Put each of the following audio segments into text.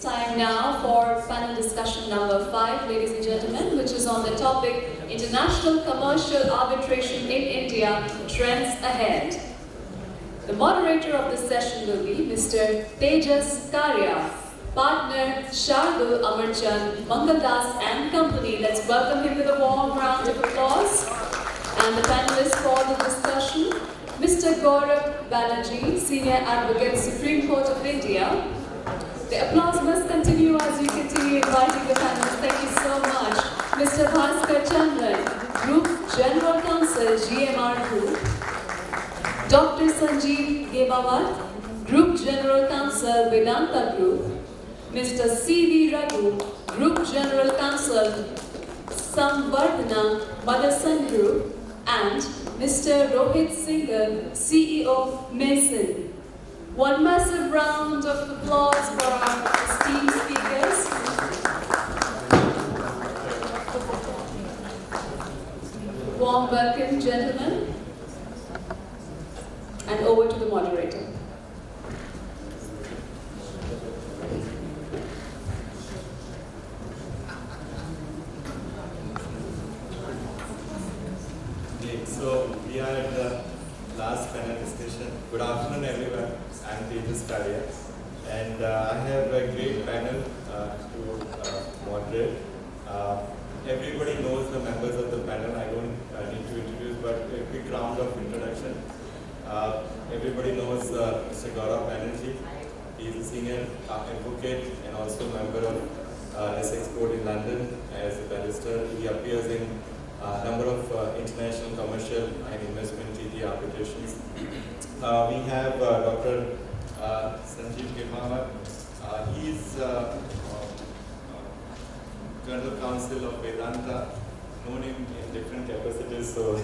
Time now for panel discussion number 5, ladies and gentlemen, which is on the topic International Commercial Arbitration in India, Trends Ahead. The moderator of the session will be Mr. Tejas, Karia, partner Shardul, Amarchand, Mangaldas and company. Let's welcome him with a warm round of applause. And the panelists for the discussion, Mr. Gourab, Banerji, Senior Advocate, Supreme Court of India. The applause must continue as you continue inviting the panelists. Thank you so much. Mr. Bhaskar, Chandran, Group General Counsel, GMR Group. Dr. Sanjeev, Gemawat, Group General Counsel, Vedanta Group. Mr. C.V. Raghu, Group General Counsel, Samvardhana, Motherson Group. And Mr. Rohit Singhal, CEO, Masin. One massive round of applause for our esteemed speakers. Warm welcome, gentlemen. And over to the moderator. So we are at the last panel discussion. Good afternoon, everyone. I'm Tejas, Karia, and I have a great panel to moderate. Everybody knows the members of the panel. I don't need to introduce, but a quick round of introduction. Everybody knows Mr. Gourab Banerji. He is a senior advocate and also member of Essex Court in London as a barrister. He appears in a number of international commercial and investment treaty arbitrations. We have Dr. Sanjeev Gemawat. He is General Counsel of Vedanta, known him in different capacities, so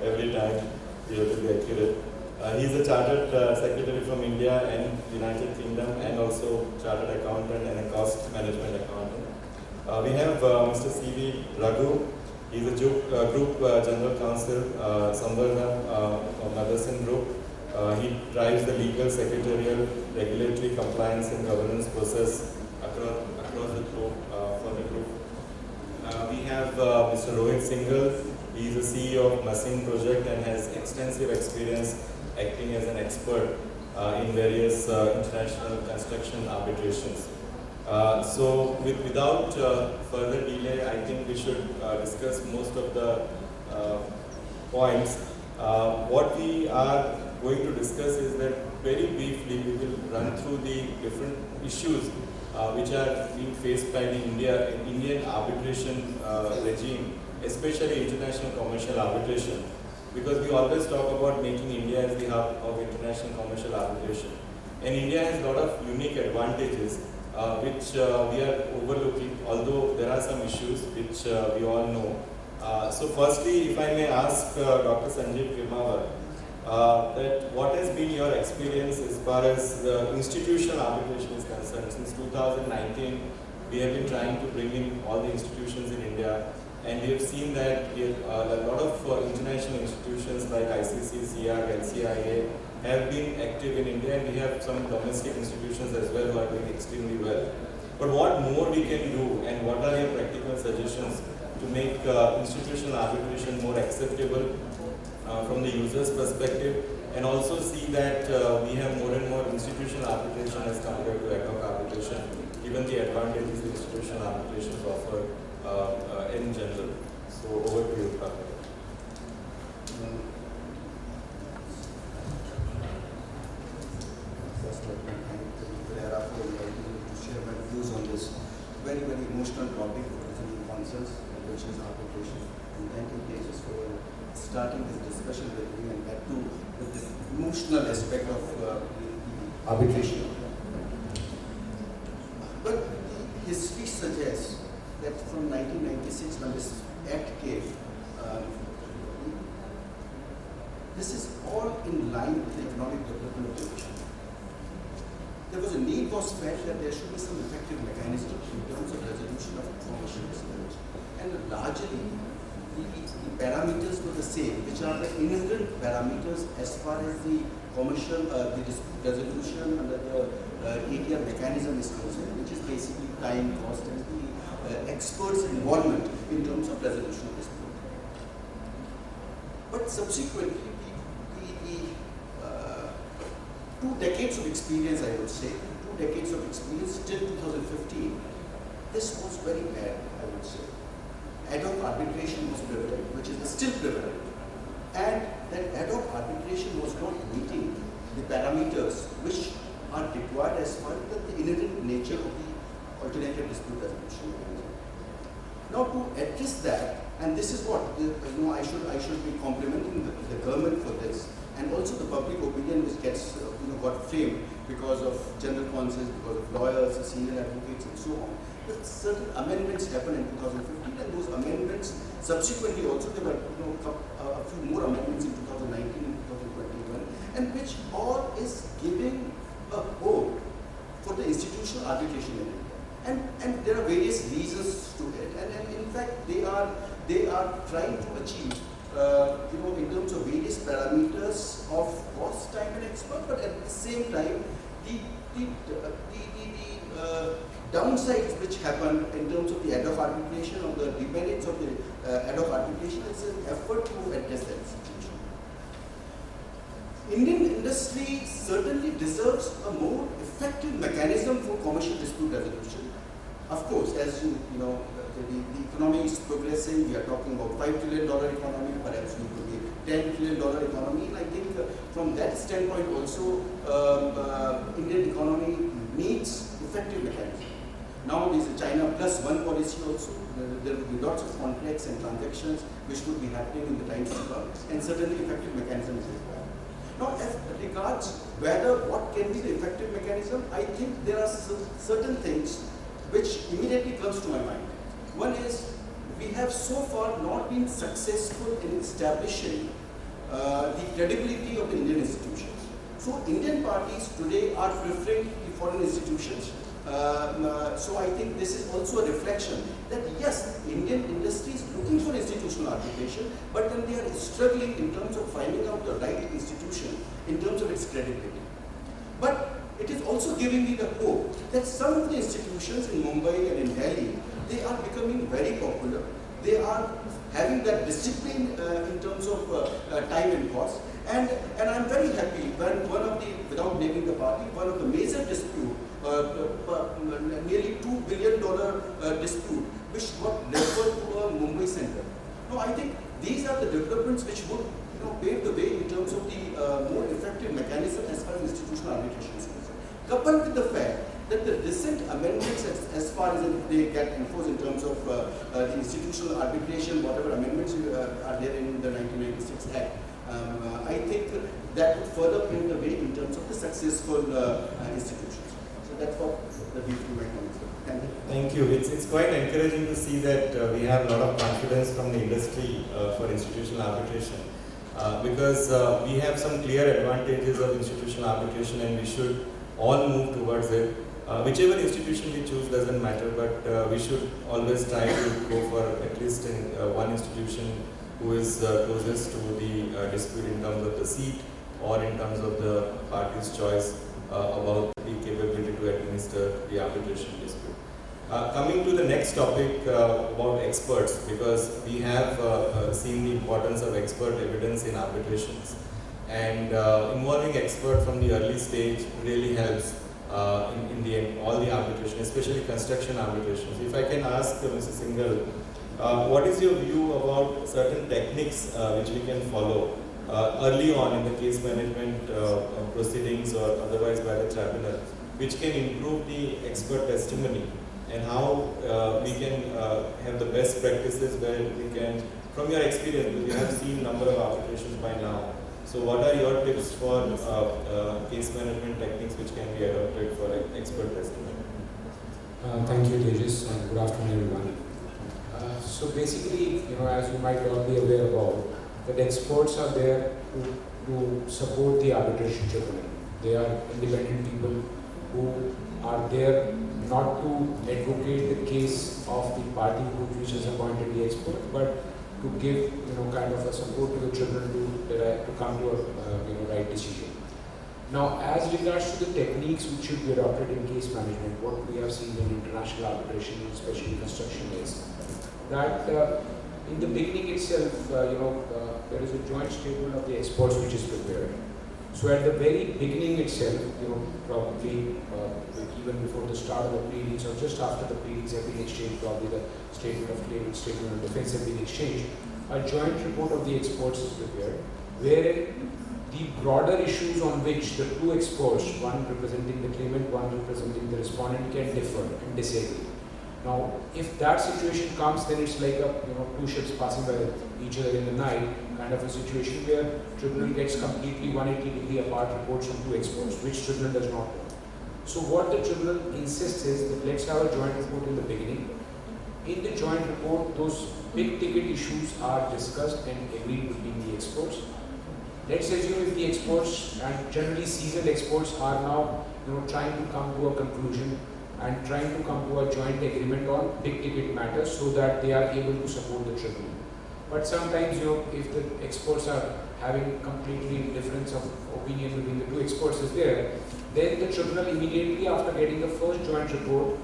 every time he has to be accurate. He is a Chartered Secretary from India and United Kingdom, and also Chartered Accountant and a Cost Management Accountant. We have Mr. C.V. Raghu. He is a Group General Counsel, Samvardhana Motherson Group. He drives the legal, secretarial, regulatory compliance and governance process across the globe for the group. We have Mr. Rohit Singhal. He is the CEO of Masin project and has extensive experience acting as an expert in various international construction arbitrations. So without further delay, I think we should discuss most of the points. What we are going to discuss is that very briefly we will run through the different issues which are being faced by the Indian arbitration regime, especially international commercial arbitration, because we always talk about making India as the hub of international commercial arbitration. And India has a lot of unique advantages which we are overlooking, although there are some issues which we all know. So firstly, if I may ask Dr. Sanjeev Gemawat, that what has been your experience as far as the institutional arbitration is concerned? Since 2019, we have been trying to bring in all the institutions in India, and we have seen that a lot of international institutions like ICC, CR, LCIA have been active in India, and we have some domestic institutions as well who are doing extremely well. But what more we can do, and what are your practical suggestions to make institutional arbitration more acceptable from the user's perspective, and also see that we have more and more institutional arbitration as compared to ad hoc arbitration, given the advantages institutional arbitrations offer in general. So over to you, Karia. First, let me thank Karia for inviting me to share my views on this very, very emotional topic in councils, which is arbitration. And thank you, Tejas, for starting this discussion with me, and that too with the emotional aspect of arbitration. But history suggests that from 1996, when this act came, this is all in line with the economic development of the nation. There was a need was felt that there should be some effective mechanism in terms of resolution of commercial disputes. And largely, the parameters were the same, which are the inherent parameters as far as the commercial, the dispute resolution under the ATR mechanism is concerned, which is basically time, cost, and the experts' involvement in terms of resolution of dispute. But subsequently, the 2 decades of experience, I would say, 2 decades of experience till 2015, this was very bad, I would say. Ad hoc arbitration was prevalent, which is still prevalent. And that ad hoc arbitration was not meeting the parameters which are required as far as the inherent nature of the alternative dispute resolution mechanism. Now to address that, and this is what I should be complimenting the government for this, and also the public opinion which gets got framed because of general counsels, because of lawyers, senior advocates, and so on. But certain amendments happened in 2015, and those amendments subsequently also there were a few more amendments in 2019 and 2021, and which all is giving a hope for the institutional arbitration in India. And there are various reasons to it, and in fact they are trying to achieve in terms of various parameters of cost, time, and expert, but at the same time the downsides which happen in terms of the ad hoc arbitration or the demerits of the ad hoc arbitration is an effort to address that situation. Indian industry certainly deserves a more effective mechanism for commercial dispute resolution. Of course, as you know, the economy is progressing. We are talking about $5 trillion economy, perhaps we could be $10 trillion economy. And I think from that standpoint also, Indian economy needs effective mechanism. Now there is a China plus one policy also. There will be lots of contracts and transactions which could be happening in the times to come, and certainly effective mechanism is required. Now, as regards what can be the effective mechanism, I think there are certain things which immediately comes to my mind. One is, we have so far not been successful in establishing the credibility of the Indian institutions. So Indian parties today are preferring the foreign institutions. So I think this is also a reflection that yes, Indian industry is looking for institutional arbitration, but then they are struggling in terms of finding out the right institution in terms of its credibility. But it is also giving me the hope that some of the institutions in Mumbai and in Delhi, they are becoming very popular. They are having that discipline in terms of time and cost. And I'm very happy when one of the, without naming the party, one of the major dispute, nearly $2 billion dispute, which got referred to a Mumbai center. Now I think these are the developments which would pave the way in terms of the more effective mechanism as far as institutional arbitration is concerned. Coupled with the fact that the recent amendments, as far as they get enforced in terms of the institutional arbitration, whatever amendments are there in the 1996 Act, I think that would further pave the way in terms of the successful institutions. So that's what the briefing my comments. Thank you. Thank you. It's quite encouraging to see that we have a lot of confidence from the industry for institutional arbitration. Because we have some clear advantages of institutional arbitration, and we should all move towards it. Whichever institution we choose doesn't matter, but we should always try to go for at least one institution who is closest to the dispute in terms of the seat or in terms of the party's choice about the capability to administer the arbitration dispute. Coming to the next topic about experts, because we have seen the importance of expert evidence in arbitrations, and involving experts from the early stage really helps in all the arbitration, especially construction arbitrations. If I can ask Mr. Singhal, what is your view about certain techniques which we can follow early on in the case management proceedings or otherwise by the tribunal, which can improve the expert testimony, and how we can have the best practices where we can, from your experience, because you have seen number of arbitrations by now. So what are your tips for case management techniques which can be adopted for expert testimony? Thank you, Tejas, and good afternoon, everyone. So basically, as you might all be aware about, that experts are there to support the arbitration tribunal. They are independent people who are there not to advocate the case of the party which has appointed the expert, but to give kind of a support to the tribunal to come to a right decision. Now, as regards to the techniques which should be adopted in case management, what we have seen in international arbitration, especially construction, is that in the beginning itself, there is a joint statement of the experts which is prepared. So at the very beginning itself, probably even before the start of the pleadings or just after the pleadings have been exchanged, probably the statement of claim and statement of defense have been exchanged, a joint report of the experts is prepared, wherein the broader issues on which the two experts, one representing the claimant, one representing the respondent, can differ and disagree. Now, if that situation comes, then it's like two ships passing by each other in the night, kind of a situation where tribunal gets completely 180-degree apart reports from two experts, which tribunal does not want. So what the tribunal insists is that let's have a joint report in the beginning. In the joint report, those big ticket issues are discussed and agreed between the experts. Let's assume if the experts, and generally seasoned experts, are now trying to come to a conclusion and trying to come to a joint agreement on big ticket matters so that they are able to support the tribunal. But sometimes, if the experts are having completely difference of opinion between the two experts is there, then the tribunal immediately after getting the first joint report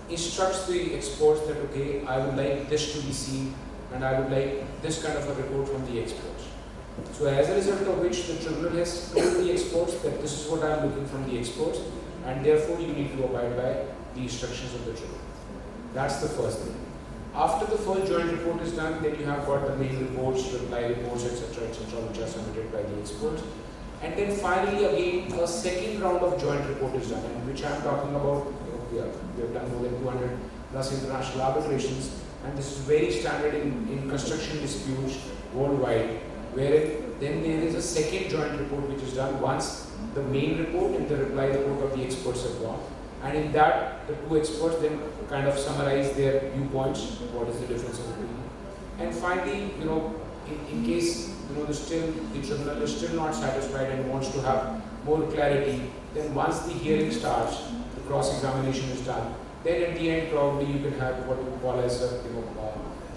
instructs the experts that, okay, I would like this to be seen and I would like this kind of a report from the experts. So as a result of which the tribunal has told the experts that this is what I am looking from the experts, and therefore you need to abide by the instructions of the tribunal. That's the first thing. After the first joint report is done, then you have got the main reports, reply reports, etc., which are submitted by the experts. And then finally, again, a second round of joint report is done, and which I am talking about. We have done more than 200 plus international arbitrations, and this is very standard in construction disputes worldwide, wherein then there is a second joint report which is done once the main report and the reply report of the experts have gone. And in that, the two experts then kind of summarize their viewpoints, what is the difference of opinion. And finally, in case the tribunal is still not satisfied and wants to have more clarity, then once the hearing starts, the cross-examination is done, then at the end probably you can have what we call as the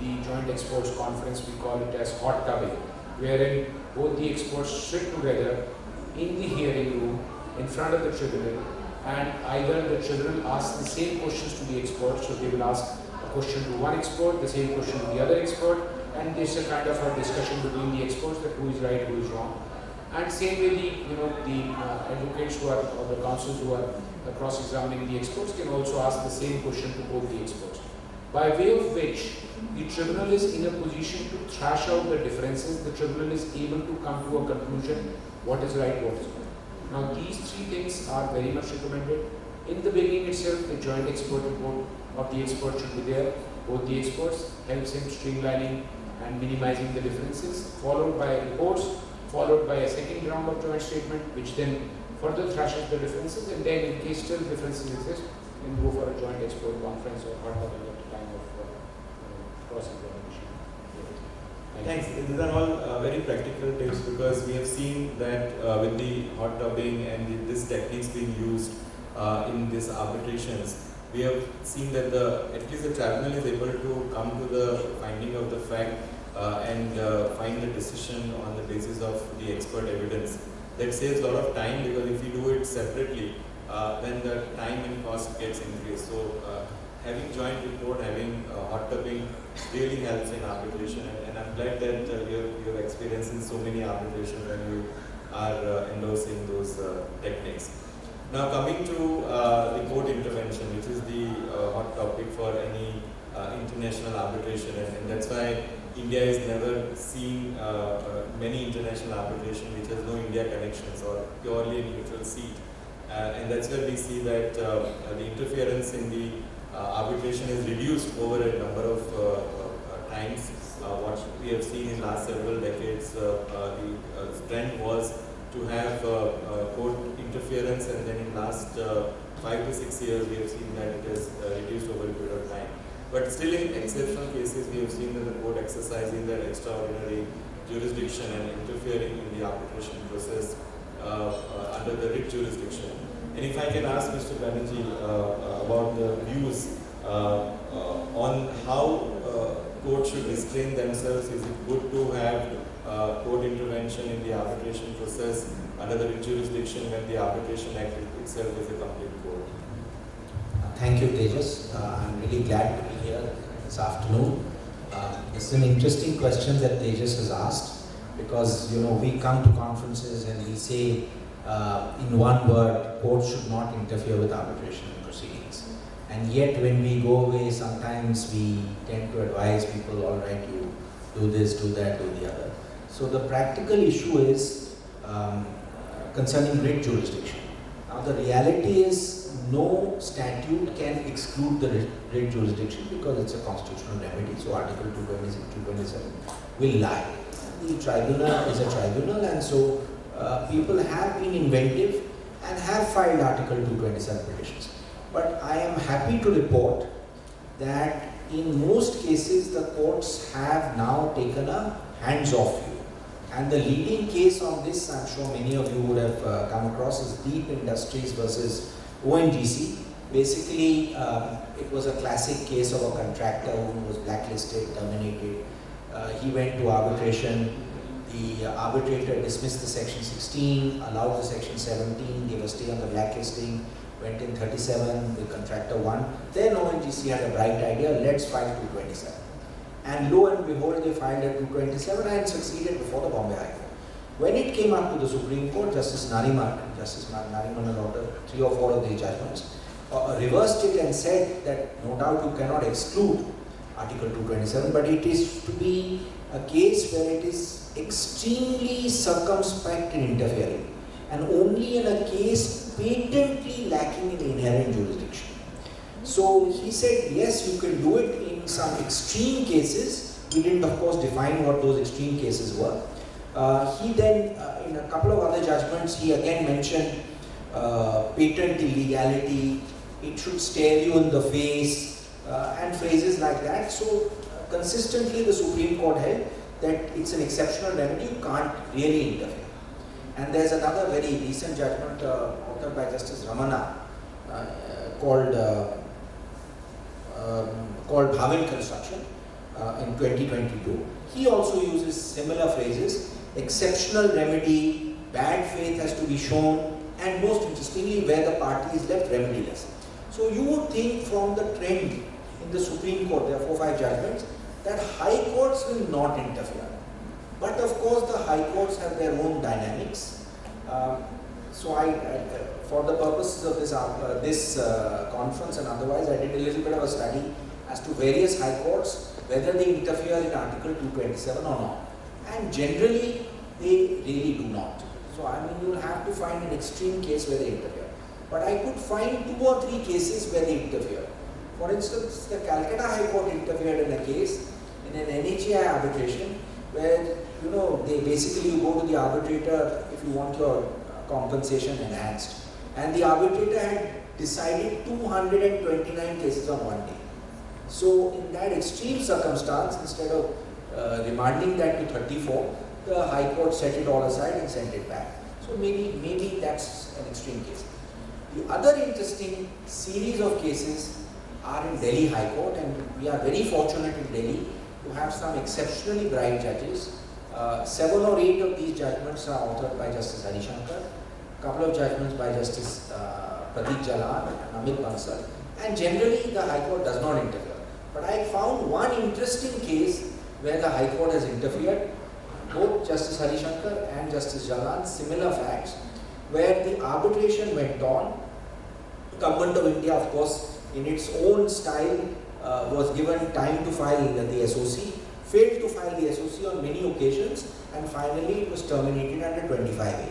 joint experts conference. We call it as hot tubbing, wherein both the experts sit together in the hearing room in front of the tribunal, and either the tribunal asks the same questions to the experts, so they will ask a question to one expert, the same question to the other expert, and there's a kind of a discussion between the experts that who is right, who is wrong. And same way the advocates who are, or the counsels who are cross-examining the experts can also ask the same question to both the experts. By way of which the tribunal is in a position to thrash out the differences, the tribunal is able to come to a conclusion what is right, what is wrong. Now these three things are very much recommended. In the beginning itself, the joint expert report of the expert should be there. Both the experts helps in streamlining and minimizing the differences, followed by reports, followed by a second round of joint statement, which then further thrashes the differences, and then in case still differences exist, then go for a joint expert conference or hot tubbing at the time of cross-examination. Thanks. These are all very practical tips, because we have seen that with the hot tubbing and this techniques being used in these arbitrations, we have seen that at least the tribunal is able to come to the finding of the fact and find the decision on the basis of the expert evidence. That saves a lot of time, because if you do it separately, then the time and cost gets increased. So having joint report, having hot tubbing really helps in arbitration, and I'm glad that you have experienced in so many arbitrations when you are endorsing those techniques. Now coming to the court intervention, which is the hot topic for any international arbitration, and that's why India is never seen many international arbitration which has no India connections or purely a neutral seat. And that's where we see that the interference in the arbitration is reduced over a number of times. What we have seen in last several decades, the trend was to have court interference, and then in last 5 to 6 years we have seen that it has reduced over a period of time. But still in exceptional cases we have seen that the court exercising their extraordinary jurisdiction and interfering in the arbitration process under the writ jurisdiction. And if I can ask Mr. Banerji about the views on how courts should restrain themselves? Is it good to have court intervention in the arbitration process under the jurisdiction when the Arbitration Act itself is a complete court? Thank you, Tejas. I'm really glad to be here this afternoon. It's an interesting question that Tejas has asked, because we come to conferences and we say in one word, courts should not interfere with arbitration proceedings. And yet when we go away, sometimes we tend to advise people, all right, you do this, do that, do the other. So the practical issue is concerning writ jurisdiction. Now the reality is no statute can exclude the writ jurisdiction because it's a constitutional remedy. So Article 226, 227 will lie. The tribunal is a tribunal, and so people have been inventive and have filed Article 227 petitions. But I am happy to report that in most cases the courts have now taken a hands-off view. And the leading case on this, I'm sure many of you would have come across, is Deep Industries versus ONGC. Basically, it was a classic case of a contractor who was blacklisted, terminated. He went to arbitration. The arbitrator dismissed the section 16, allowed the section 17, gave a stay on the blacklisting, went in 37, the contractor won. Then ONGC had a bright idea, let's file 227. And lo and behold, they filed a 227 and succeeded before the Bombay High Court. When it came up to the Supreme Court, Justice Nariman wrote 3 or 4 of the judgments, reversed it and said that no doubt you cannot exclude Article 227, but it is to be a case where it is extremely circumspect in interfering, and only in a case patently lacking in inherent jurisdiction. So he said, yes, you can do it in some extreme cases. We didn't, of course, define what those extreme cases were. He then, in a couple of other judgments, he again mentioned patent illegality, it should stare you in the face, and phrases like that. So consistently the Supreme Court held that it's an exceptional remedy, you can't really interfere. And there's another very recent judgment authored by Justice Ramana called Bhavin Construction in 2022. He also uses similar phrases: exceptional remedy, bad faith has to be shown, and most interestingly, where the party is left remediless. So you would think from the trend in the Supreme Court, there are 4 or 5 judgments, that high courts will not interfere. But of course the high courts have their own dynamics. So for the purposes of this conference and otherwise, I did a little bit of a study as to various high courts, whether they interfere in Article 227 or not. And generally, they really do not. So I mean, you will have to find an extreme case where they interfere. But I could find 2 or 3 cases where they interfere. For instance, the Calcutta High Court interfered in a case in an NHAI arbitration where, they basically, you go to the arbitrator if you want your compensation enhanced. And the arbitrator had decided 229 cases on one day. So in that extreme circumstance, instead of remanding that to 34, the High Court set it all aside and sent it back. So maybe that's an extreme case. The other interesting series of cases are in Delhi High Court, and we are very fortunate in Delhi to have some exceptionally bright judges. 7 or 8 of these judgments are authored by Justice Hari Shankar, a couple of judgments by Justice Pradeep Jalan and Amit Bansal, and generally the High Court does not interfere. But I found one interesting case where the High Court has interfered. Both Justice Hari Shankar and Justice Jalan, similar facts, where the arbitration went on. Government of India, of course, in its own style, was given time to file the SOC, failed to file the SOC on many occasions, and finally it was terminated under 25A.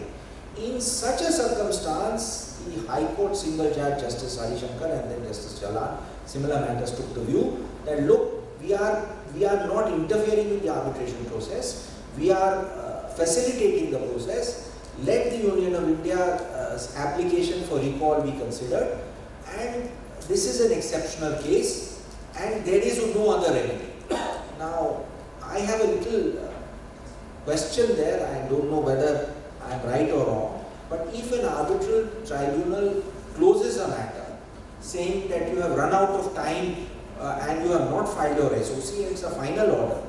In such a circumstance, the High Court single judge, Justice Hari Shankar and then Justice Jalan, similar matters, took the view that, look, we are not interfering with the arbitration process, we are facilitating the process. Let the Union of India's application for recall be considered, and this is an exceptional case and there is no other remedy. Now, I have a little question there. I don't know whether I am right or wrong, but if an arbitral tribunal closes a matter saying that you have run out of time and you have not filed your SOC and it's a final order,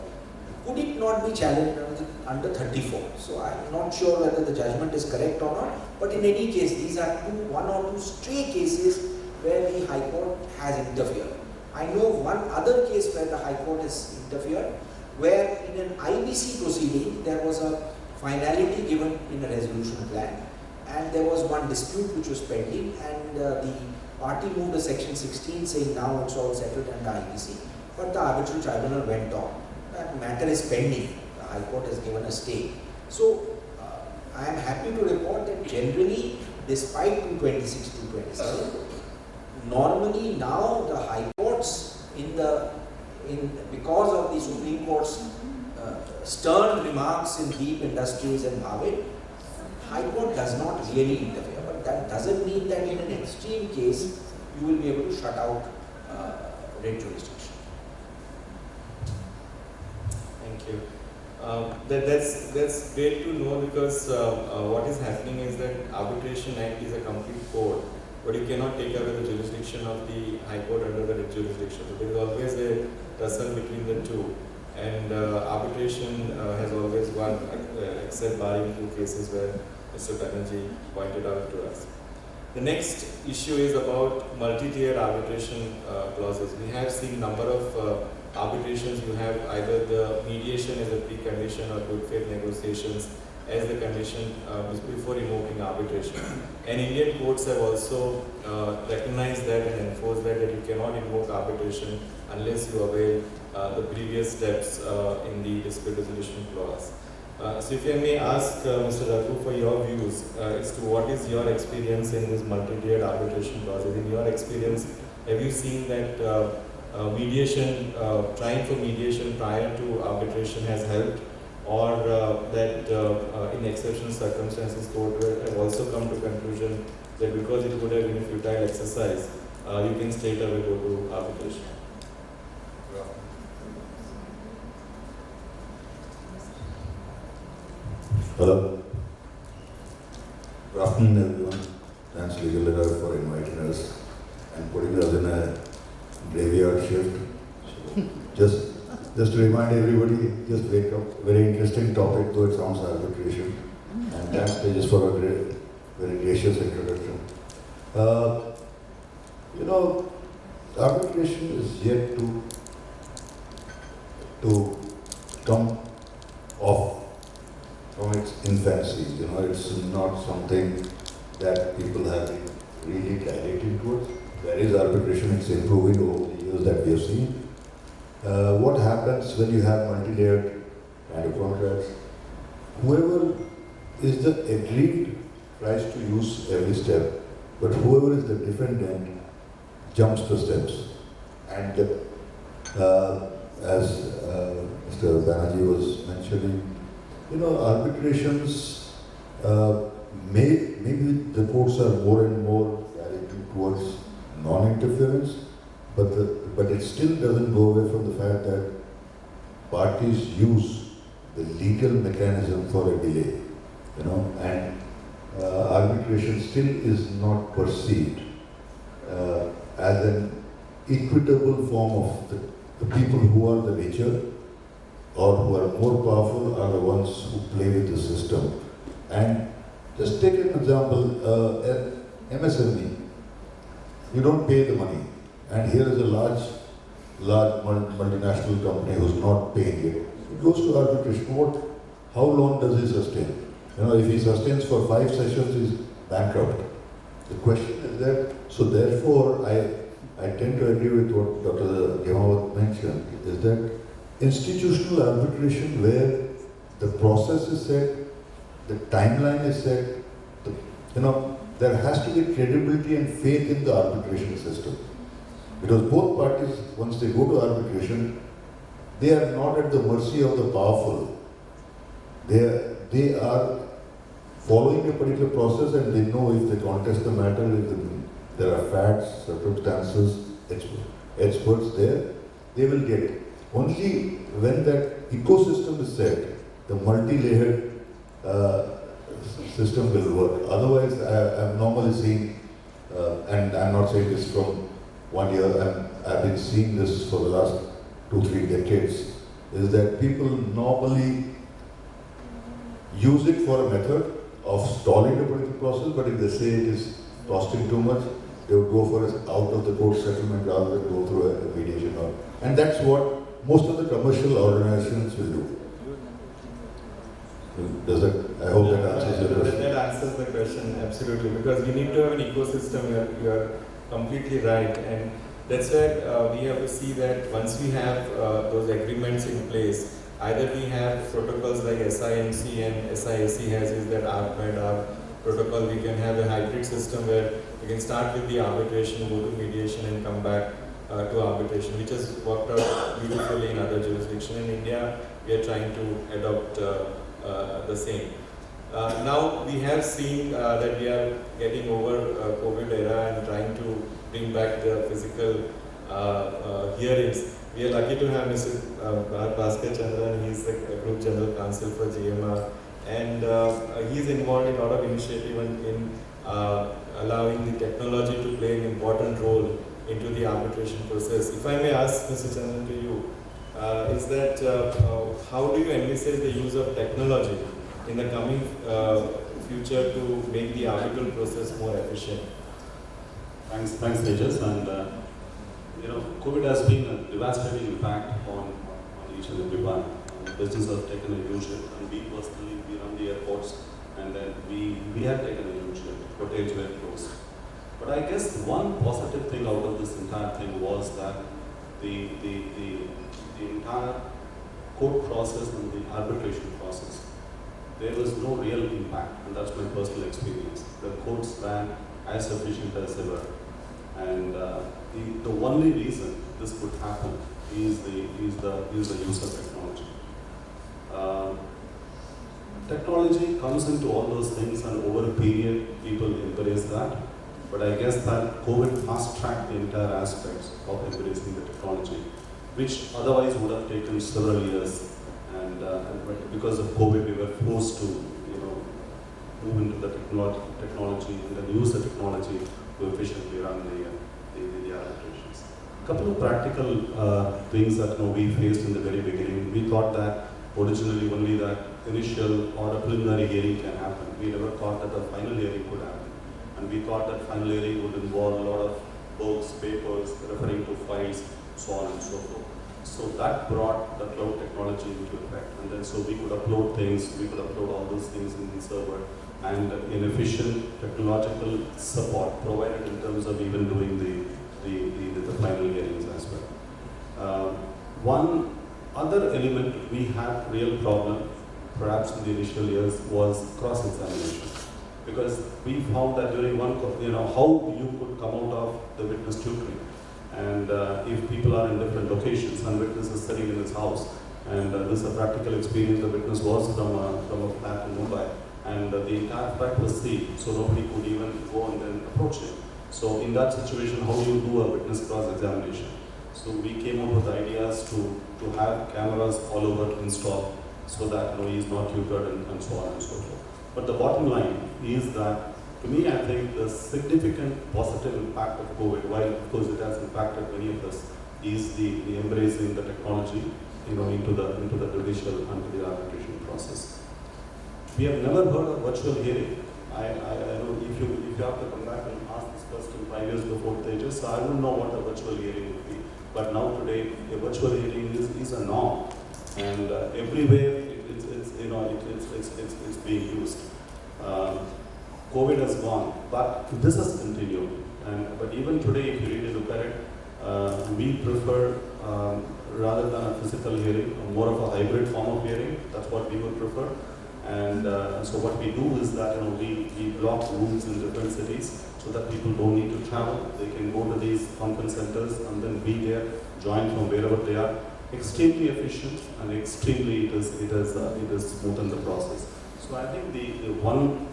could it not be challenged under 34? So I'm not sure whether the judgment is correct or not, but in any case, these are one or two stray cases where the High Court has interfered. I know one other case where the High Court has interfered, where in an IBC proceeding, there was a finality given in a resolution plan, and there was one dispute which was pending, and the party moved a section 16 saying now it's all settled under IBC, but the arbitral tribunal went on. That matter is pending. The High Court has given a stay. So I am happy to report that generally, despite 226, 227, normally now the High Courts because of the Supreme Court's stern remarks in Deep Industries and Bhavit, High Court does not really interfere. But that doesn't mean that in an extreme case you will be able to shut out writ jurisdiction. Thank you. That's great to know, because what is happening is that Arbitration Act is a complete code, but you cannot take away the jurisdiction of the High Court under the writ jurisdiction. So there is always a tussle between the two, and arbitration has always won, except barring two cases where Mr. Banerji pointed out to us. The next issue is about multi-tier arbitration clauses. We have seen number of arbitrations. You have either the mediation as a precondition or good faith negotiations as the condition before invoking arbitration. And Indian courts have also recognized that and enforced that you cannot invoke arbitration unless you avail the previous steps in the dispute resolution clause. So if I may ask Mr. Raghu for your views as to what is your experience in this multi-tiered arbitration clauses. In your experience, have you seen that mediation, trying for mediation prior to arbitration has helped, or that in exceptional circumstances court have also come to conclusion that because it would have been a futile exercise, you can straight away go to arbitration? Hello. Good afternoon, everyone. Thanks, Legal Lawyer, for inviting us and putting us in a graveyard shift. So just to remind everybody, just wake up. Very interesting topic, though it sounds arbitration. And thanks, Tejas, for a very gracious introduction. Arbitration is yet to come off from its infancy. It's not something that people have been really directed towards. There is arbitration, it's improving over the years that we have seen. What happens when you have multi-layered kind of contracts? Whoever is the aggrieved tries to use every step, but whoever is the defendant jumps the steps. And as Mr. Banerji was mentioning, arbitrations, maybe the courts are more and more directed towards non-interference, but it still doesn't go away from the fact that parties use the legal mechanism for a delay, and arbitration still is not perceived as an equitable form of the people who are the richer or who are more powerful are the ones who play with the system. And just take an example, MSME, you don't pay the money, and here is a large multinational company who's not paying it. It goes to arbitration. How long does he sustain? If he sustains for 5 sessions, he's bankrupt. The question is that, so therefore, I tend to agree with what Dr. Gemawat mentioned, is that institutional arbitration where the process is set, the timeline is set, there has to be credibility and faith in the arbitration system. Because both parties, once they go to arbitration, they are not at the mercy of the powerful. They are following a particular process, and they know if they contest the matter, if there are facts, circumstances, experts there, they will get it. Only when that ecosystem is set, the multi-layered system will work. Otherwise, I'm normally seeing, and I'm not saying this from 1 year, and I've been seeing this for the last 2-3 decades, is that people normally use it for a method of stalling the political process, but if they say it is costing too much, they would go for an out-of-the-court settlement rather than go through a mediation. And that's what most of the commercial organizations will do. Does that, I hope that answers your question. That answers the question, absolutely, because we need to have an ecosystem. You are completely right, and that's where we have to see that once we have those agreements in place, either we have protocols like SIMC and SIAC has is that ARPMED protocol. We can have a hybrid system where we can start with the arbitration, go to mediation, and come back to arbitration, which has worked out beautifully in other jurisdictions. In India, we are trying to adopt the same. Now we have seen that we are getting over COVID era and trying to bring back the physical hearings. We are lucky to have Mr. Bhaskar Chandran. He is the Group General Counsel for GMR, and he is involved in a lot of initiative in allowing the technology to play an important role into the arbitration process. If I may ask Mr. Chandran to you, is that how do you envisage the use of technology in the coming future to make the arbitral process more efficient? Thanks Tejas. And COVID has been a devastating impact on each and every one. Business has taken a huge hit, and we personally, we run the airports, and then we have taken a huge hit. Hotels were closed. But I guess one positive thing out of this entire thing was that the entire court process and the arbitration process, there was no real impact, and that's my personal experience. The courts ran as efficient as ever, and the only reason this could happen is the use of technology. Technology comes into all those things, and over a period, people embrace that. But I guess that COVID fast-tracked the entire aspects of embracing the technology, which otherwise would have taken several years. But because of COVID, we were forced to, move into the technology and then use the technology to efficiently run the arbitrations. A couple of practical things that we faced in the very beginning. We thought that originally only that initial or a preliminary hearing can happen. We never thought that a final hearing could happen. And we thought that final hearing would involve a lot of books, papers, referring to files, so on and so forth. So that brought the cloud technology into effect. And then so we could upload things, we could upload all those things in the server, and in efficient technological support provided in terms of even doing the final hearings as well. One other element we had real problem, perhaps in the initial years, was cross-examination. Because we found that during one, how you could come out of the witness tutoring. And if people are in different locations and witness is sitting in his house, and this is a practical experience, the witness was from a flat in Mumbai, and the entire flat was sealed, so nobody could even go and then approach him. So in that situation, how do you do a witness cross-examination? So we came up with ideas to have cameras all over installed, so that he is not tutored and so on and so forth. But the bottom line is that, to me, I think the significant positive impact of COVID, while of course it has impacted many of us, is the embracing the technology, into the judicial and to the arbitration process. We have never heard of virtual hearing. I know if you have to come back and ask this question 5 years before Tejas, so I wouldn't know what a virtual hearing would be. But now today, a virtual hearing is a norm, and everywhere it's being used. COVID has gone, but this has continued. But even today, if you really look at it, we prefer, rather than a physical hearing, more of a hybrid form of hearing. That's what we would prefer. And so what we do is that we block rooms in different cities so that people don't need to travel. They can go to these conference centers and then be there, join from wherever they are. Extremely efficient, and extremely it has smoothened the process. So I think the one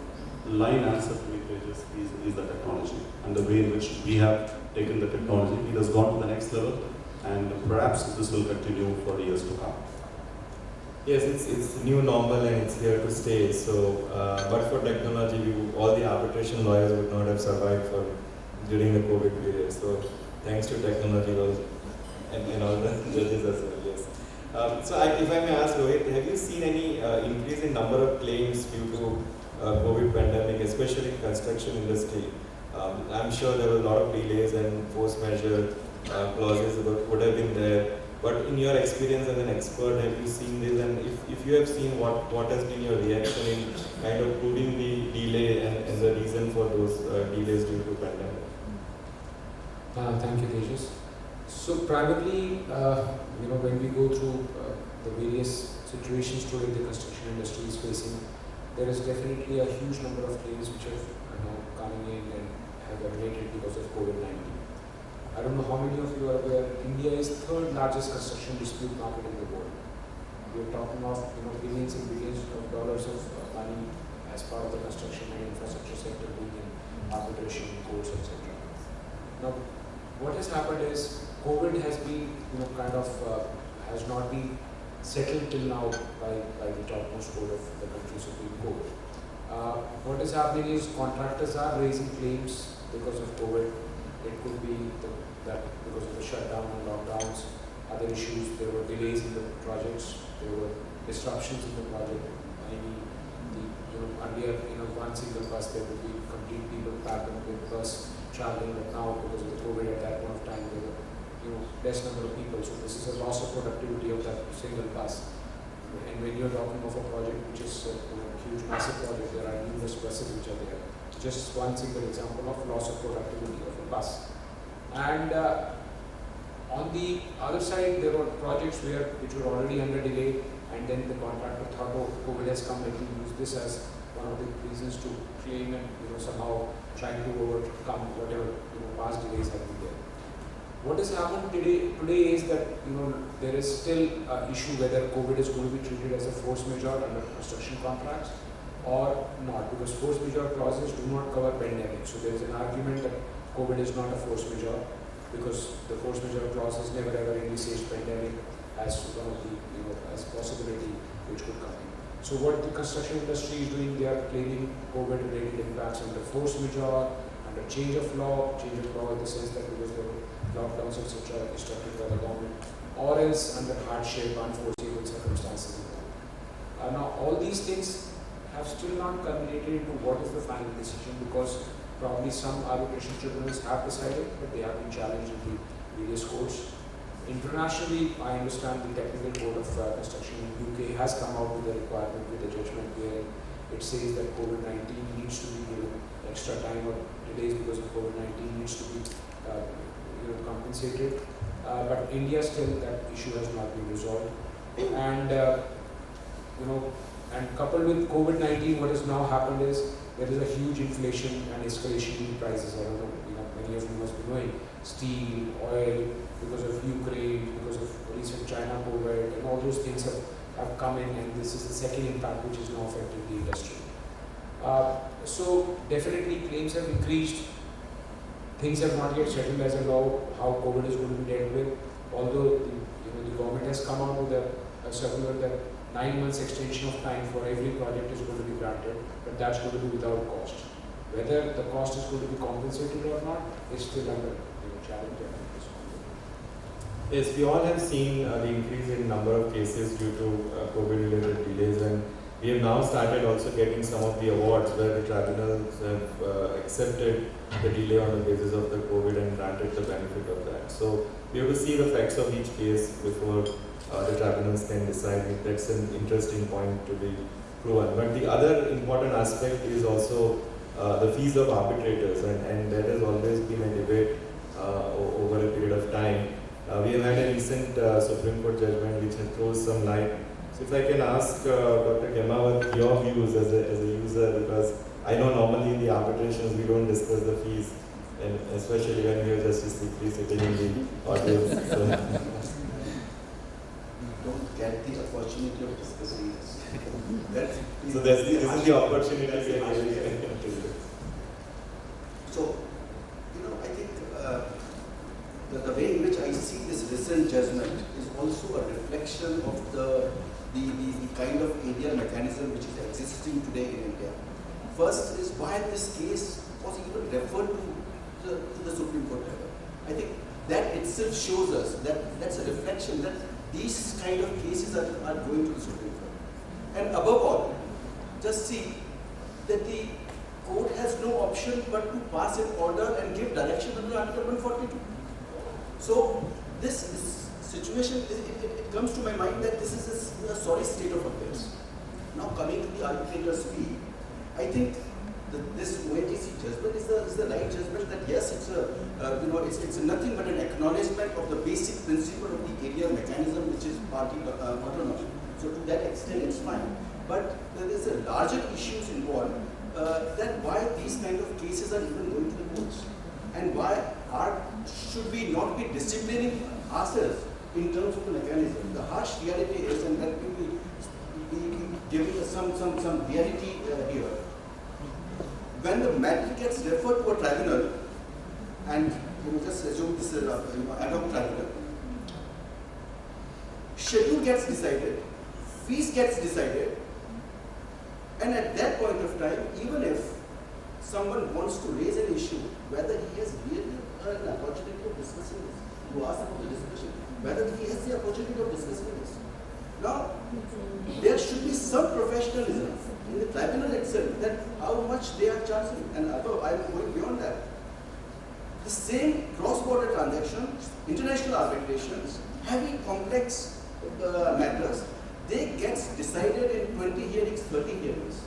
line answer to it is the technology, and the way in which we have taken the technology. It has gone to the next level, and perhaps this will continue for years to come. Yes, it's the new normal and it's here to stay. So, but for technology, all the arbitration lawyers would not have survived during the COVID period. So, thanks to technology also, and all the judges as well, yes. If I may ask Rohit, have you seen any increase in number of claims due to COVID pandemic, especially in construction industry? I'm sure there were a lot of delays and force majeure clauses would have been there. But in your experience as an expert, have you seen this? And if you have seen, what has been your reaction in kind of proving the delay and the reason for those delays due to pandemic? Thank you, Tejas. So primarily, when we go through the various situations today the construction industry is facing, there is definitely a huge number of claims which are now coming in and have been related because of COVID-19. I don't know how many of you are aware, India is third largest construction dispute market in the world. We are talking of billions and billions of dollars of money as part of the construction and infrastructure sector being in arbitration, courts, etc. Now, what has happened is COVID has been, has not been settled till now by the topmost court of the country, Supreme Court. What is happening is contractors are raising claims because of COVID. It could be that because of the shutdown and lockdowns, other issues, there were delays in the projects, there were disruptions in the project. Earlier, one single bus, there would be complete people packed in the bus traveling, but now because of the COVID at that point of time, there were less number of people. So this is a loss of productivity of that single bus. And when you're talking of a project which is a huge, massive project, there are numerous buses which are there. Just one single example of loss of productivity of a bus. And on the other side, there were projects which were already under delay, and then the contractor thought, oh, COVID has come, let me use this as one of the reasons to claim and somehow trying to overcome whatever past delays have been there. What has happened today is that there is still an issue whether COVID is going to be treated as a force majeure under construction contracts or not, because force majeure clauses do not cover pandemic. So there is an argument that COVID is not a force majeure because the force majeure clauses never ever envisaged pandemic as one of the as possibility which could come in. So what the construction industry is doing, they are claiming COVID related impacts under force majeure, under change of law in the sense that because there were lockdowns etc. instructed by the government, or else under hardship, unforeseeable circumstances. Now all these things have still not culminated into what is the final decision, because probably some arbitration tribunals have decided, but they have been challenged in the various courts. Internationally, I understand the Technical Board of Construction in UK has come out with a requirement with a judgment where it says that COVID-19 needs to be given extra time or delays because of COVID-19 needs to be compensated. But India still, that issue has not been resolved. And and coupled with COVID-19, what has now happened is there is a huge inflation and escalation in prices. I don't know, many of you must be knowing, steel, oil, because of Ukraine, because of recent China COVID, and all those things have come in, and this is the second impact which is now affecting the industry. So definitely claims have increased. Things have not yet settled as a law how COVID is going to be dealt with. Although the government has come out with a circular that 9 months extension of time for every project is going to be granted, but that's going to be without cost. Whether the cost is going to be compensated or not is still under challenge. Yes, we all have seen the increase in number of cases due to COVID-related delays, and we have now started also getting some of the awards where the tribunals have accepted the delay on the basis of the COVID and granted the benefit of that. So we have to see the facts of each case before the tribunals can decide. That's an interesting point to be proven. But the other important aspect is also the fees of arbitrators, and that has always been a debate over a period of time. We have had a recent Supreme Court judgment which has thrown some light. So if I can ask Dr. Gemawat your views as a user, because I know normally in the arbitrations we don't discuss the fees, and especially when we have Justice Sikri sitting in the audience. So. We don't get the opportunity of discussing this. So this is the opportunity we are giving. So, I think the way in which I see this recent judgment is also a reflection of the kind of Indian mechanism which is existing today in India. First is why this case was even referred to the Supreme Court level. I think that itself shows us that that's a reflection that these kind of cases are going to the Supreme Court. And above all, just see that the court has no option but to pass an order and give direction under Article 142. So this situation, it comes to my mind that this is a sorry state of affairs. Now coming to the arbitrator's fee, I think this ONGC judgment is the right judgment that yes, it's it's nothing but an acknowledgement of the basic principle of the area mechanism which is party autonomous. So to that extent, it's fine. But there is a larger issues involved that why these kind of cases are even going to the courts, and why should we not be disciplining ourselves in terms of the mechanism. The harsh reality is, and that will be giving us some reality here. When the matter gets referred to a tribunal, and just assume this is an ad hoc tribunal, schedule gets decided, fees gets decided, and at that point of time, even if someone wants to raise an issue, whether he has really an opportunity of discussing this, you ask about the discussion, whether he has the opportunity of discussing this. Now, there should be some professionalism in the tribunal itself, that how much they are charging, and I'm going beyond that. The same cross-border transactions, international arbitrations, heavy complex matters, they get decided in 20 hearings, 30 hearings.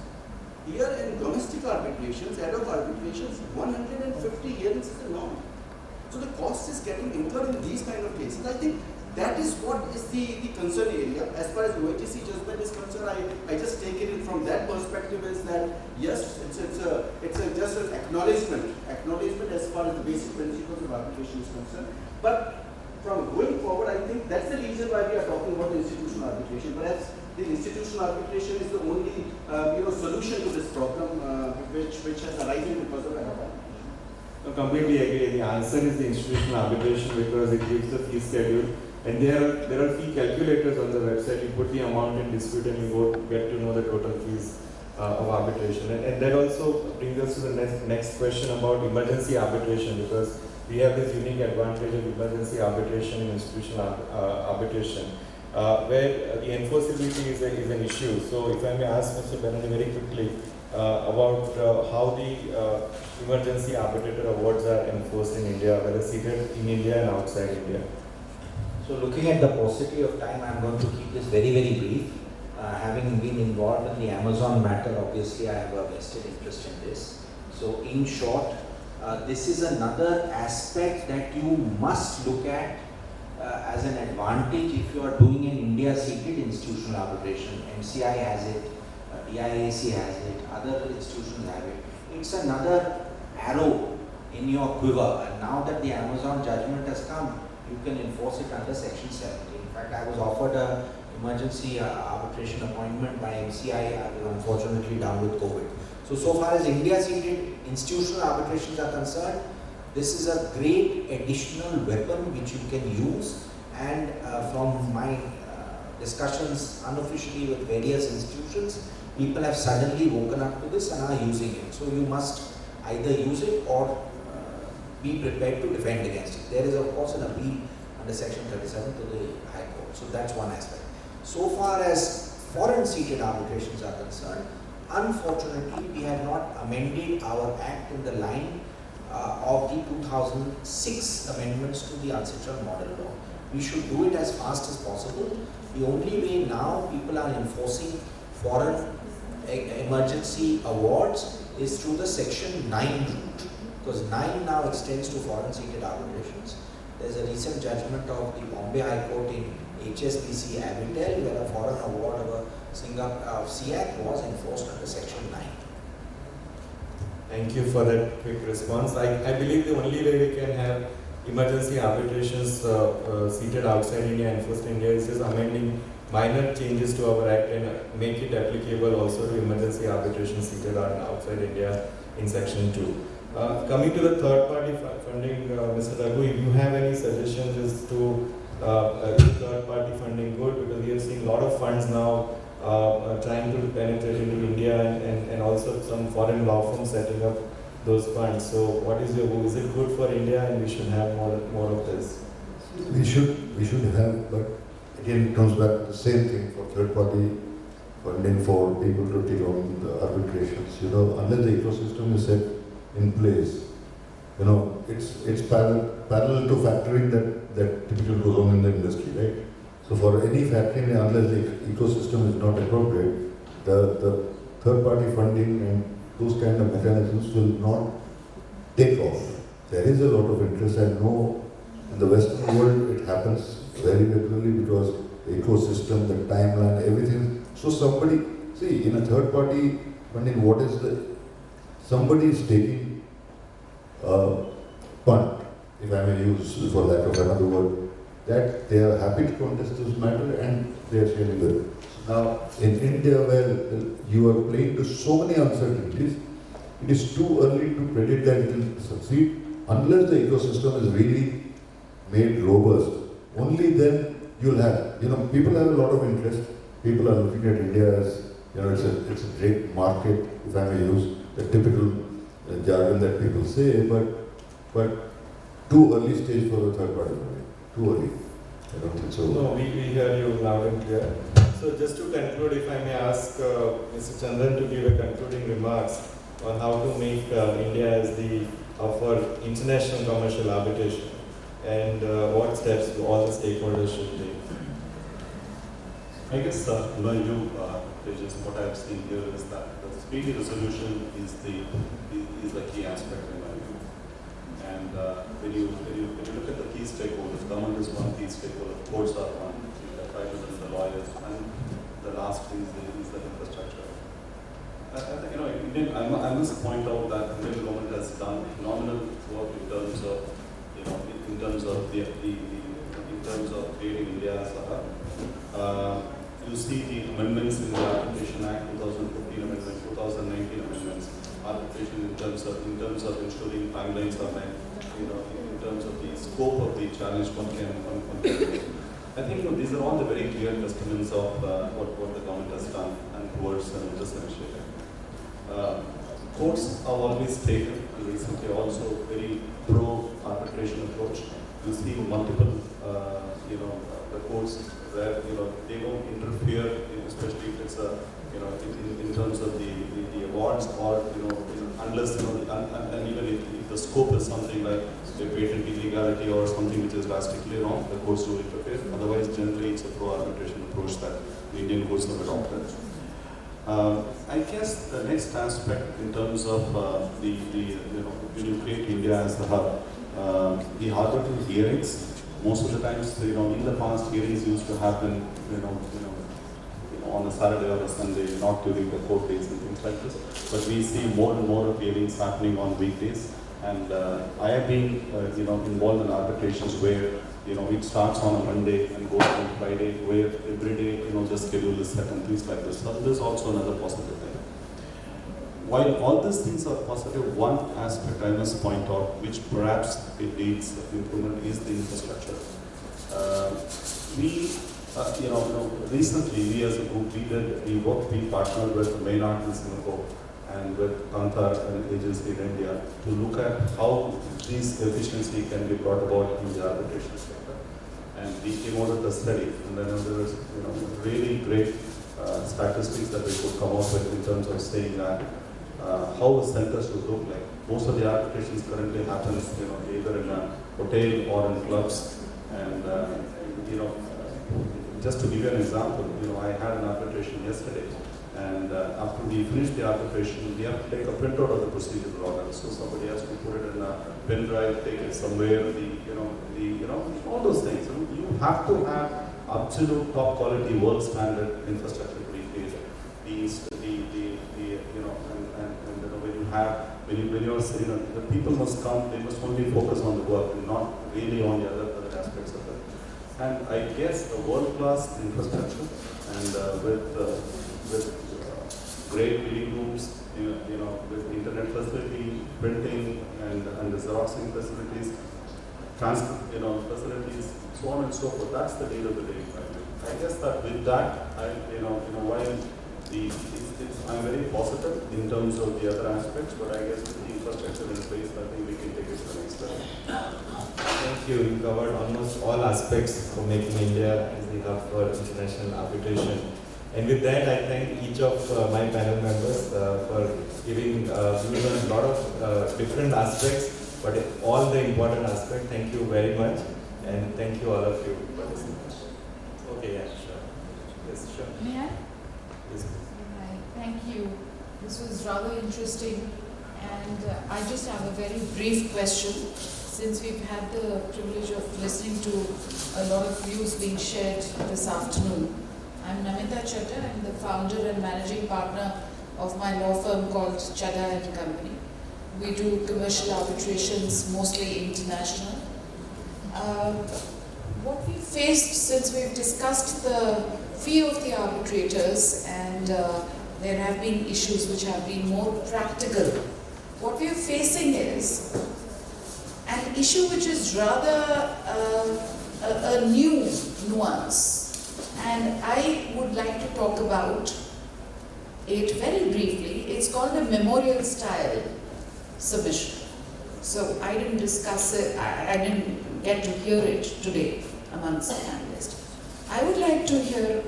Here in domestic arbitrations, ad hoc arbitrations, 150 hearings is the norm. So the cost is getting incurred in these kind of cases. I think that is what is the concern area. As far as OITC judgment is concerned, I just take it from that perspective is that yes, it's just an acknowledgement as far as the basic principles of arbitration is concerned. But from going forward, I think that's the reason why we are talking about the institutional arbitration. Perhaps the institutional arbitration is the only solution to this problem which has arisen because of arbitration. I completely agree. The answer is the institutional arbitration because it gives the fee schedule, and there are fee calculators on the website. You put the amount in dispute and you get to know the total fees of arbitration. And that also brings us to the next question about emergency arbitration, because we have this unique advantage of emergency arbitration in institutional arbitration, where the enforceability is an issue. So if I may ask Mr. Banerji very quickly about how the emergency arbitrator awards are enforced in India, whether seated in India and outside India. So looking at the paucity of time, I'm going to keep this very, very brief. Having been involved in the Amazon matter, obviously I have a vested interest in this. So in short, this is another aspect that you must look at as an advantage if you are doing an India-seated institutional arbitration. MCI has it, DIAC has it, other institutions have it. It's another arrow in your quiver, and now that the Amazon judgment has come, you can enforce it under Section 70. In fact, I was offered an emergency arbitration appointment by MCI. I was unfortunately down with COVID. So far as India-seated institutional arbitrations are concerned, this is a great additional weapon which you can use, and from my discussions unofficially with various institutions, people have suddenly woken up to this and are using it. So you must either use it or be prepared to defend against it. There is of course an appeal under Section 37 to the High Court. So that's one aspect. So far as foreign seated arbitrations are concerned, unfortunately we have not amended our act in the line of the 2006 amendments to the ancestral model law. We should do it as fast as possible. The only way now people are enforcing foreign emergency awards is through the Section 9 route, because 9 now extends to foreign seated arbitrations. There's a recent judgment of the Bombay High Court in HSBC Avitel where a foreign award of a SIAC was enforced under Section 9. Thank you for that quick response. I believe the only way we can have emergency arbitrations seated outside India, enforced in India, is just amending minor changes to our act and make it applicable also to emergency arbitration seated outside India in Section 2. Coming to the third party funding, Mr. Raghu, if you have any suggestions as to third party funding good, because we have seen a lot of funds now trying to penetrate into India and also some foreign law firms setting up those funds. So what is your view? Is it good for India and we should have more of this? We should have, but again it comes back to the same thing for third party funding for people to take on the arbitrations. Unless the ecosystem is set in place, it's parallel to factoring that typical goes on in the industry, right? So for any factoring, unless the ecosystem is not appropriate, the third party funding and those kind of mechanisms will not take off. There is a lot of interest. I know in the Western world it happens very regularly because the ecosystem, the timeline, everything. So somebody, see, in a third party funding, somebody is taking a punt, if I may use for lack of another word, that they are happy to contest this matter and they are sharing it. Now, in India, where you are playing to so many uncertainties, it is too early to predict that it will succeed unless the ecosystem is really made robust. Only then you'll have, people have a lot of interest. People are looking at India as, it's a great market, if I may use the typical jargon that people say, but too early stage for the third party. Too early. I don't think so. No, we hear you loud and clear. So just to conclude, if I may ask Mr. Chandran to give a concluding remarks on how to make India as the for international commercial arbitration and what steps all the stakeholders should take. I guess, Tejas, what I've seen here is that the speedy resolution is the key aspect in my view. And when you look at the key stakeholders, government is one key stakeholder, courts are one, the tribunals, the lawyers, and the last is the infrastructure. I must point out that the Indian government has done phenomenal work in terms of, in terms of creating India as a hub. You see the amendments in the Arbitration Act, 2015 amendment, 2019 amendments, arbitration in terms of ensuring timelines are met, in terms of the scope of the challenge one can do. I think these are all the very clear testaments of what the government has done and towards this initiative. Courts have always taken, and recently also, very pro-arbitration approach. You see multiple, the courts where they don't interfere, especially if it's in terms of the awards or unless and even if the scope is something like a patent illegality or something which is drastically wrong, the courts do interfere. Otherwise, generally it's a pro-arbitration approach that the Indian courts have adopted. I guess the next aspect in terms of when you create India as the hub, the arbitral hearings. Most of the times, in the past, hearings used to happen, on a Saturday or a Sunday, not during the court days and things like this. But we see more and more of hearings happening on weekdays. And I have been, involved in arbitrations where, it starts on a Monday and goes on Friday, where every day, the schedule is set and things like this. So this is also another positive thing. While all these things are positive, one aspect I must point out, which perhaps it needs improvement, is the infrastructure. Recently, we as a group, we partnered with Maynard in Singapore and with Kantar and agency in India to look at how this efficiency can be brought about in the arbitration sector. And we came out with a study, and then there was really great statistics that we could come up with in terms of saying that how the centers should look like. Most of the arbitrations currently happens, either in a hotel or in clubs. And just to give you an example, I had an arbitration yesterday, and after we finished the arbitration, we have to take a printout of the procedural order. So somebody has to put it in a pen drive, take it somewhere. All those things. You have to have absolute top quality, world standard infrastructure to be created. When you're saying the people must come, they must only focus on the work and not really on the other aspects of it. And I guess a world-class infrastructure and with great meeting rooms, with internet facility, printing and the Xeroxing facilities, facilities, so on and so forth. That's the need of the day. I guess that with that, while I'm very positive in terms of the other aspects, but I guess with the infrastructure in place, I think we can take it to the next level. Thank you. You covered almost all aspects for making India as the hub for international arbitration. And with that, I thank each of my panel members for giving views on a lot of different aspects, but all the important aspects. Thank you very much, and thank you all of you for listening. Okay, yeah, sure. Yes, sure. May I? Yes. Hi, thank you. This was rather interesting, and I just have a very brief question. Since we've had the privilege of listening to a lot of views being shared this afternoon, I'm Namita Chadha. I'm the founder and managing partner of my law firm called Chadha & Company. We do commercial arbitrations, mostly international. What we faced since we've discussed the fee of the arbitrators, and there have been issues which have been more practical. What we are facing is an issue which is rather a new nuance. And I would like to talk about it very briefly. It's called a memorial style submission. So I didn't discuss it, I didn't get to hear it today amongst the panelists. I would like to hear,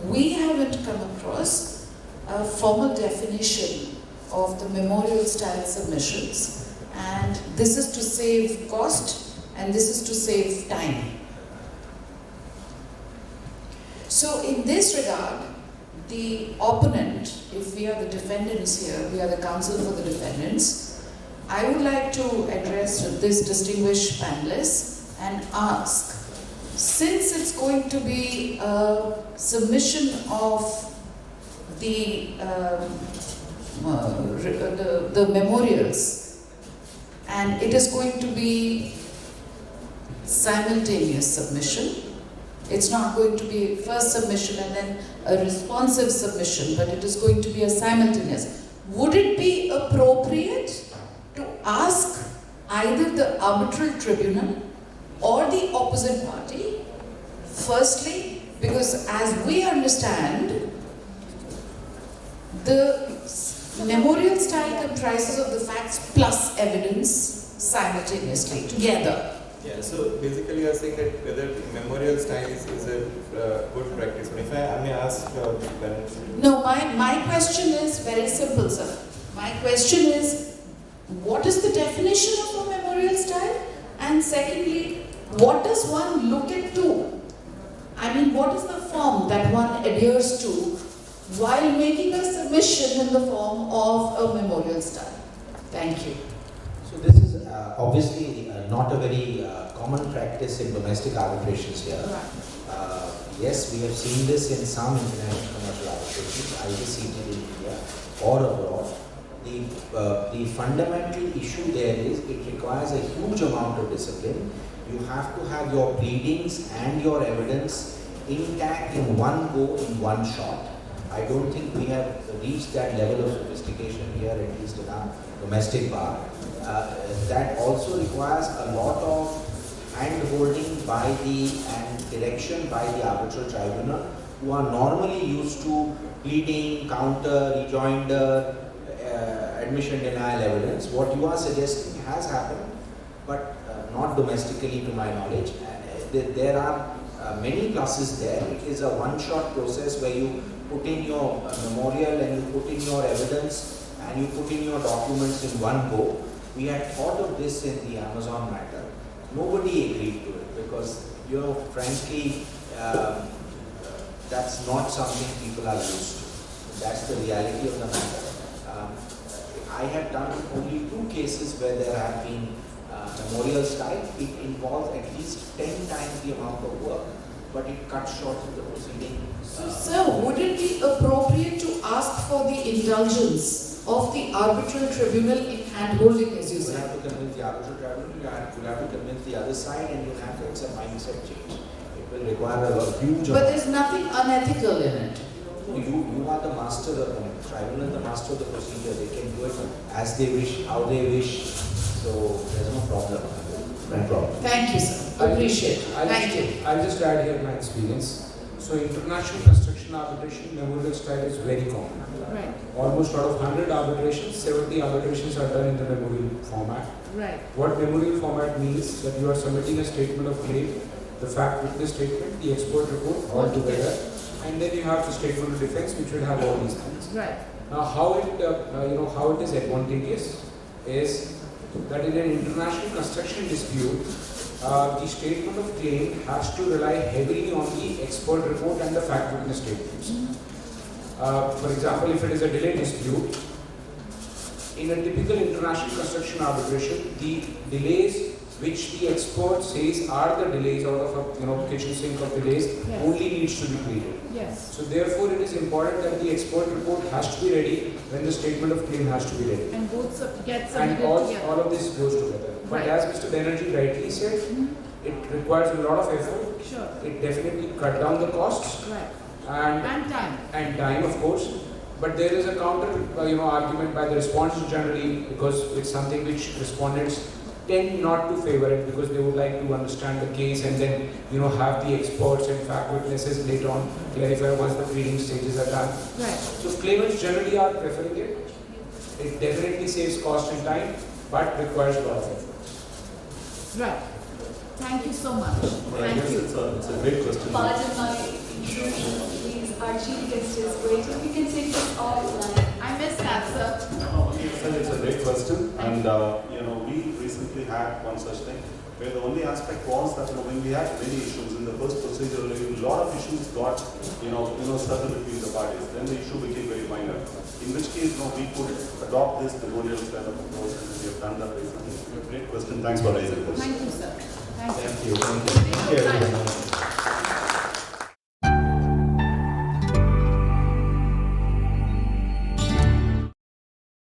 we haven't come across a formal definition of the memorial style submissions. And this is to save cost and this is to save time. So in this regard, the opponent, if we are the defendants here, we are the counsel for the defendants, I would like to address this distinguished panelists and ask, since it's going to be a submission of the memorials, and it is going to be simultaneous submission. It's not going to be first submission and then a responsive submission, but it is going to be a simultaneous. Would it be appropriate to ask either the arbitral tribunal or the opposite party? Firstly, because as we understand, the memorial style comprises of the facts plus evidence simultaneously, together. Yeah, so basically you are saying that whether memorial style is a good practice. But if I may ask Banerji. No, my question is very simple, sir. My question is, what is the definition of a memorial style? And secondly, what does one look at to? I mean, what is the form that one adheres to while making a submission in the form of a memorial style? Thank you. So this is obviously not a very common practice in domestic arbitrations here. Yes, we have seen this in some international commercial arbitrations, either seated in India or abroad. The fundamental issue there is it requires a huge amount of discipline. You have to have your pleadings and your evidence intact in one go, in one shot. I don't think we have reached that level of sophistication here, at least in our domestic bar. That also requires a lot of hand-holding by and direction by the arbitral tribunal, who are normally used to pleading, counter, rejoinder, admission, denial, evidence. What you are suggesting has happened, but not domestically to my knowledge. There are many classes there. It is a one-shot process where you put in your memorial and you put in your evidence and you put in your documents in one go. We had thought of this in the Amazon matter. Nobody agreed to it because, frankly, that's not something people are used to. That's the reality of the matter. I have done only 2 cases where there have been memorial style. It involves at least 10 times the amount of work, but it cuts short the proceeding. So, sir, would it be appropriate to ask for the indulgence of the arbitral tribunal in hand-holding, as you said? You have to convince the arbitral tribunal, you have to convince the other side, and you have to accept mindset change. It will require a huge amount. But there's nothing unethical in it. You are the master of the tribunal, the master of the procedure. They can do it as they wish, how they wish. So there's no problem. No problem. Thank you, sir. Appreciate it. Thank you. I'll just add here my experience. So international construction execution arbitration, memorial style is very common. Right. Almost out of 100 arbitrations, 70 arbitrations are done in the memorial format. Right. What memorial format means that you are submitting a statement of claim, the fact witness statement, the expert report all together, and then you have the statement of defense, which will have all these things. Right. Now, how it is advantageous is that in an international construction dispute, the statement of claim has to rely heavily on the expert report and the fact witness statements. For example, if it is a delay dispute, in a typical international construction arbitration, the delays which the expert says are the delays out of a kitchen sink of delays Yes. only needs to be pleaded. Yes. So therefore, it is important that the expert report has to be ready when the statement of claim has to be ready. And both get And submitted together. all of this goes together. But Right. as Mr. Banerji rightly said, it requires a lot of effort. Sure. It definitely cut down the costs Right. and And time. time, of course. But there is a counter, argument by the respondents generally, because it's something which respondents tend not to favor it, because they would like to understand the case and then have the experts and fact witnesses later on clarify once the pleading stages are done. Right. So claimants generally are preferring it. It definitely saves cost and time, but requires a lot of effort. Right. Thank you so much. But I Thank guess you. it's a great question. Pardon my intrusion, please. Our chief guest is waiting. We can take this offline. I missed that, sir. It's a great question, and we recently had one such thing where the only aspect was that when we had many issues in the first procedure, a lot of issues got settled between the parties. Then the issue became very minor. In which case, we could adopt this memorial style of approach, and we have done that recently. Great question. Thanks for raising this. Thank you, sir. Thank you. Thank you. Thank you.